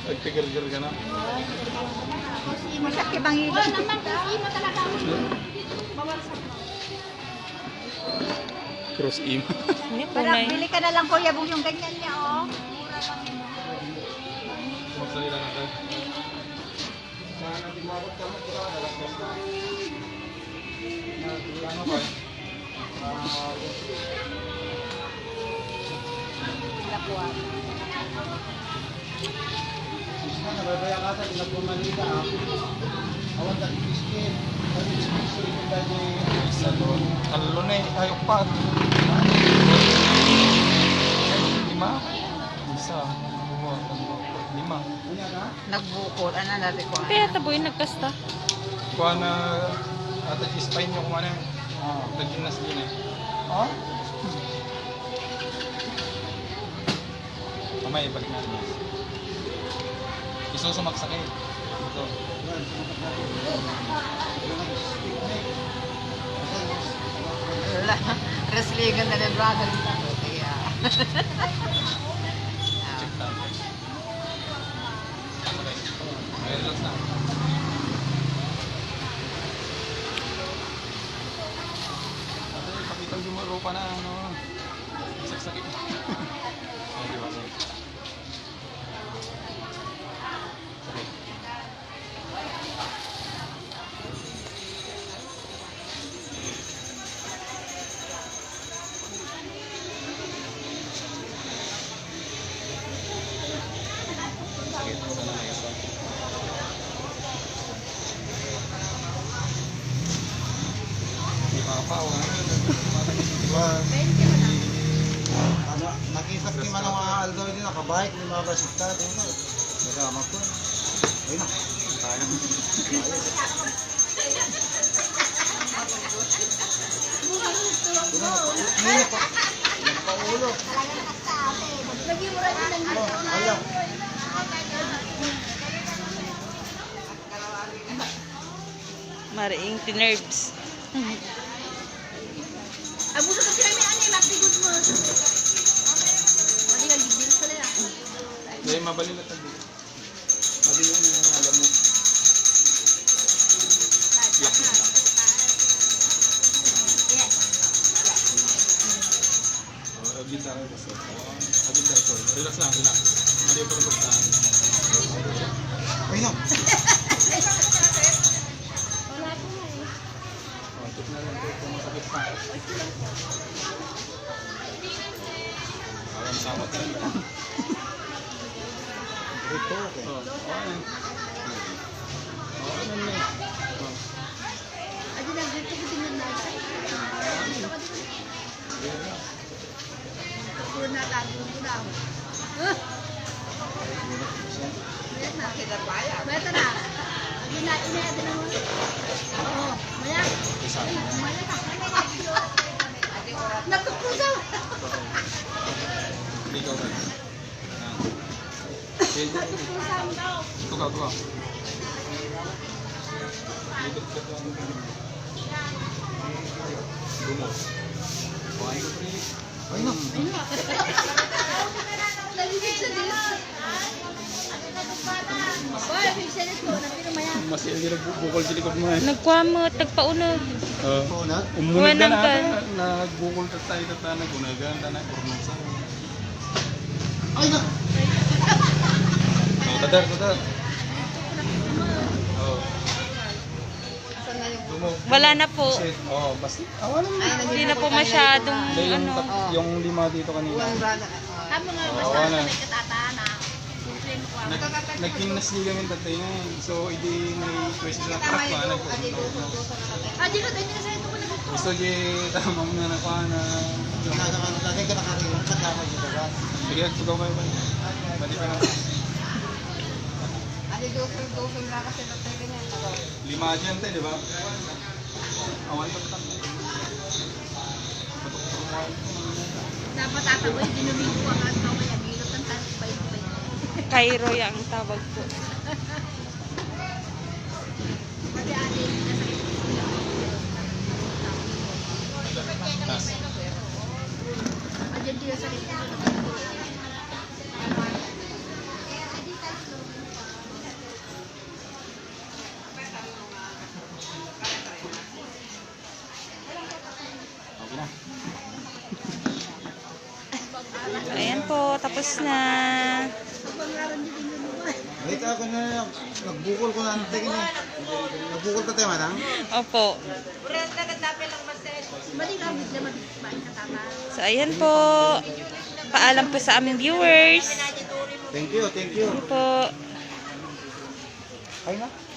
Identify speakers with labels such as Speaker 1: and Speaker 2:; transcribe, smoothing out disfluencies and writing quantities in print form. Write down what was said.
Speaker 1: Nagtigar-gar ka na.
Speaker 2: Masakit bang ilo? Naman kasi mo talaga mo.
Speaker 1: Cross im.
Speaker 2: Parang bili ka na lang kuya bung yung ganyan niya oh.
Speaker 1: Magsalita na tayo. Ano ba?
Speaker 2: Lapuan.
Speaker 3: Nababaya ka sa pinagpumalita. Awan ka ipiskin. Kasi ipiskin yung dati.
Speaker 1: Isa doon. Talo na eh. Ayok pa. Lima. Isa. Dua. Tatlo. Lima.
Speaker 3: Ano ka?
Speaker 2: Nagbukol. Ano natin ko?
Speaker 4: Kaya taboy nagkasta.
Speaker 1: Kuha na ata spine yung kumana. Nagginas din eh.
Speaker 3: Oh?
Speaker 1: Mamaya ibalik natin. Isusumaksak eh. Ito.
Speaker 2: Wala. Resligan na ng brother. Kaya.
Speaker 1: Check natin. Okay. Okay, relax na. Ate, pakita yung marupa na ano. Saksakin. Okay, diba? Okay. Sige, sana may isa. Hindi makapawa.
Speaker 3: Ano, nakita ko man ang mga aldo din nakabike, ni mga basita dito. Nagama ko. Ayun na.
Speaker 1: Tayo.
Speaker 3: Hindi pa. Napaulo.
Speaker 2: Lagi mo rin ng
Speaker 3: Oh, ayaw.
Speaker 4: Mariing tinerbs.
Speaker 2: Abuso ka sila may ano, matigod mo. Mali ang gigil sa nila.
Speaker 1: Dahil mabali na tayo. Mabili na yung alam mo. Lock na. Abin tayo kasi. Abin tayo ito. Relax lang, relax. Mali pa rin pagkakaan.
Speaker 3: Ayun na.
Speaker 1: Check na lang ito kung masakit pa. Parang samot sa ito.
Speaker 3: Ito, okay.
Speaker 1: Oh, okay. Okay na eh. Oh.
Speaker 2: Adi na dito ko din na. Ko na tago ko daw. Mayat na kita baya. Mayat na. Adi na ina adi na mo. Oh, mayat.
Speaker 1: Isa.
Speaker 2: Mayat ka. Nakukusaw.
Speaker 1: Ikaw rin.
Speaker 2: Nakukusaw daw.
Speaker 1: Tukaw, tukaw. Likod ka to. Gumo. Buhay ko pre.
Speaker 3: Ayun na.
Speaker 2: Nalibig sa dila. Boy, pinsalit ko na pero maya.
Speaker 1: Mas hindi na bukol sa likod mo eh.
Speaker 4: Nagkwamot, tagpaunod.
Speaker 3: Paunag.
Speaker 1: Umunod ka
Speaker 4: Wanang
Speaker 1: na
Speaker 4: ka.
Speaker 1: nagbukol ka tayo na nagunagan na urnusa.
Speaker 3: Ayun na.
Speaker 1: Oh, dadar. Oh. Gumo.
Speaker 4: Wala na po.
Speaker 1: Shit. Oh, basta awalan mo.
Speaker 4: Hindi na po masyadong
Speaker 1: Yung,
Speaker 4: ano.
Speaker 1: yung lima dito kanina.
Speaker 2: Amo nga
Speaker 1: Oh, awalan.
Speaker 2: katatana.
Speaker 1: Nagkinas ligamen tatay na eh. So, hindi may question na crack pa.
Speaker 2: Adi ko din sa ito ko na.
Speaker 1: Gusto di tama mo na nakuha na.
Speaker 3: Nasa dati ka nakarilang ka tama yung diba?
Speaker 1: Sige, tugaw kayo ba? Balik ka na.
Speaker 2: Adi dosol na kasi tatay ganyan.
Speaker 1: Lima dyan tayo, di ba? Awan pa tatang. Patok-patok mo.
Speaker 2: Dapat tataboy dinuming ko ang ato kaya bilot ang tanpay.
Speaker 4: Cairo ang tawag po.
Speaker 2: Kasi adi
Speaker 1: Nas.
Speaker 2: adi dito sa
Speaker 3: na.
Speaker 4: Ayan po, tapos na.
Speaker 3: Wait ako na, nagbukol ko na ang tingin eh. Nagbukol ka tayo, manang?
Speaker 4: Opo.
Speaker 2: Maligamit na mabigbain ka tata.
Speaker 4: So, ayan po. Paalam po sa aming viewers.
Speaker 3: Thank you, thank you.
Speaker 4: Ayan po.
Speaker 3: Ay na.